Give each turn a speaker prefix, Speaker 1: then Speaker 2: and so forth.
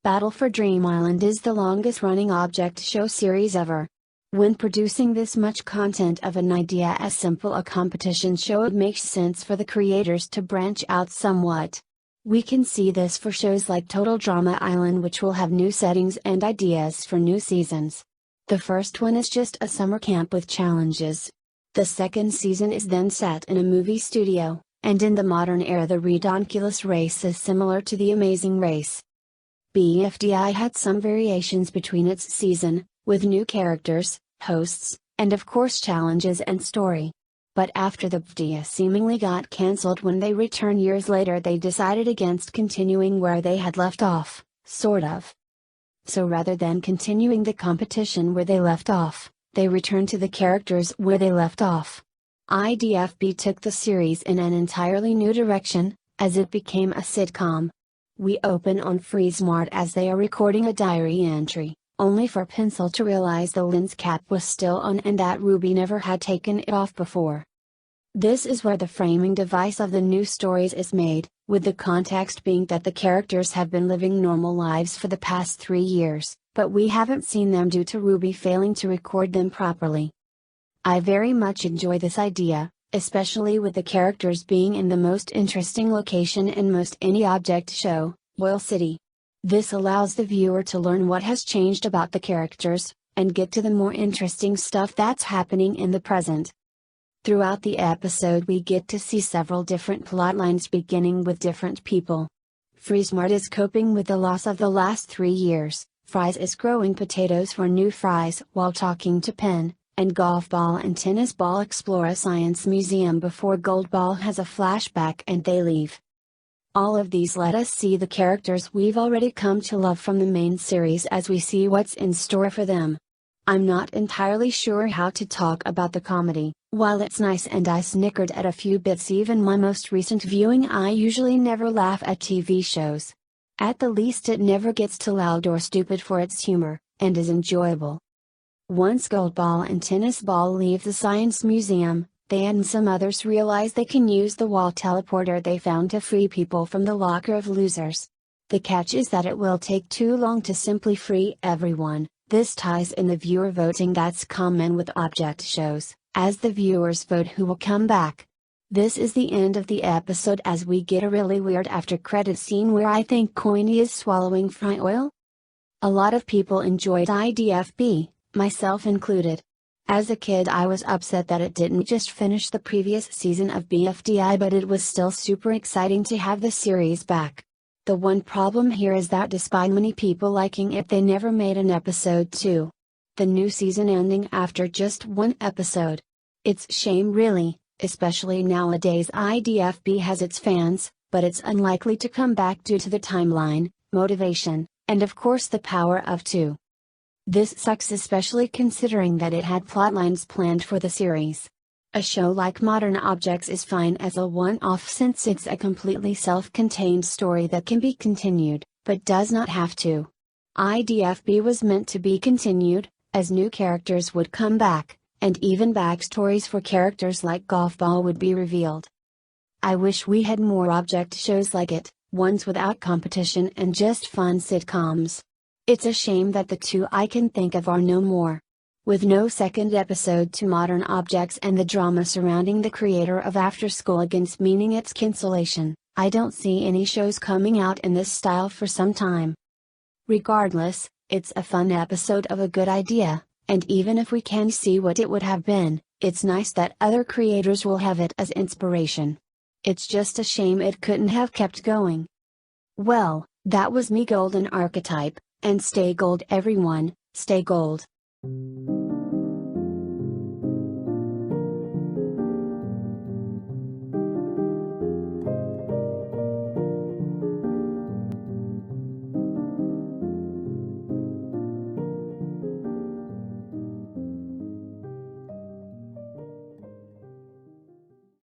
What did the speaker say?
Speaker 1: Battle for Dream Island is the longest-running object show series ever. When producing this much content of an idea as simple a competition show, it makes sense for the creators to branch out somewhat. We can see this for shows like Total Drama Island, which will have new settings and ideas for new seasons. The first one is just a summer camp with challenges. The second season is then set in a movie studio, and in the modern era the Redonkulous race is similar to the Amazing Race. BFDI had some variations between its season, with new characters, hosts, and of course challenges and story. But after the BFDI seemingly got cancelled when they returned years later, they decided against continuing where they had left off, sort of. So rather than continuing the competition where they left off, they returned to the characters where they left off. IDFB took the series in an entirely new direction, as it became a sitcom. We open on FreeSmart as they are recording a diary entry, only for Pencil to realize the lens cap was still on and that Ruby never had taken it off before. This is where the framing device of the new stories is made, with the context being that the characters have been living normal lives for the past 3 years, but we haven't seen them due to Ruby failing to record them properly. I very much enjoy this idea, especially with the characters being in the most interesting location in most any object show, Oil City. This allows the viewer to learn what has changed about the characters, and get to the more interesting stuff that's happening in the present. Throughout the episode we get to see several different plotlines beginning with different people. FreeSmart is coping with the loss of the last 3 years, Fries is growing potatoes for new fries while talking to Pen, and Golf Ball and Tennis Ball explore a science museum before Gold Ball has a flashback and they leave. All of these let us see the characters we've already come to love from the main series as we see what's in store for them. I'm not entirely sure how to talk about the comedy. While it's nice and I snickered at a few bits even my most recent viewing, I usually never laugh at TV shows. At the least it never gets too loud or stupid for its humor, and is enjoyable. Once Gold Ball and Tennis Ball leave the science museum, they and some others realize they can use the wall teleporter they found to free people from the locker of losers. The catch is that it will take too long to simply free everyone. This ties in the viewer voting that's common with object shows, as the viewers vote who will come back. This is the end of the episode as we get a really weird after credit scene where I think Coiny is swallowing fry oil. A lot of people enjoyed IDFB, myself included. As a kid I was upset that it didn't just finish the previous season of BFDI, but it was still super exciting to have the series back. The one problem here is that despite many people liking it, they never made an episode 2. The new season ending after just 1 episode. It's shame really, especially nowadays. IDFB has its fans, but it's unlikely to come back due to the timeline, motivation, and of course the power of 2. This sucks, especially considering that it had plotlines planned for the series. A show like Modern Objects is fine as a one-off since it's a completely self-contained story that can be continued, but does not have to. IDFB was meant to be continued, as new characters would come back, and even backstories for characters like Golf Ball would be revealed. I wish we had more object shows like it, ones without competition and just fun sitcoms. It's a shame that the 2 I can think of are no more. With no second episode to Modern Objects and the drama surrounding the creator of After School Against meaning its cancellation, I don't see any shows coming out in this style for some time. Regardless, it's a fun episode of a good idea, and even if we can see what it would have been, it's nice that other creators will have it as inspiration. It's just a shame it couldn't have kept going. Well, that was me, Golden Archetype, and stay gold everyone, stay gold.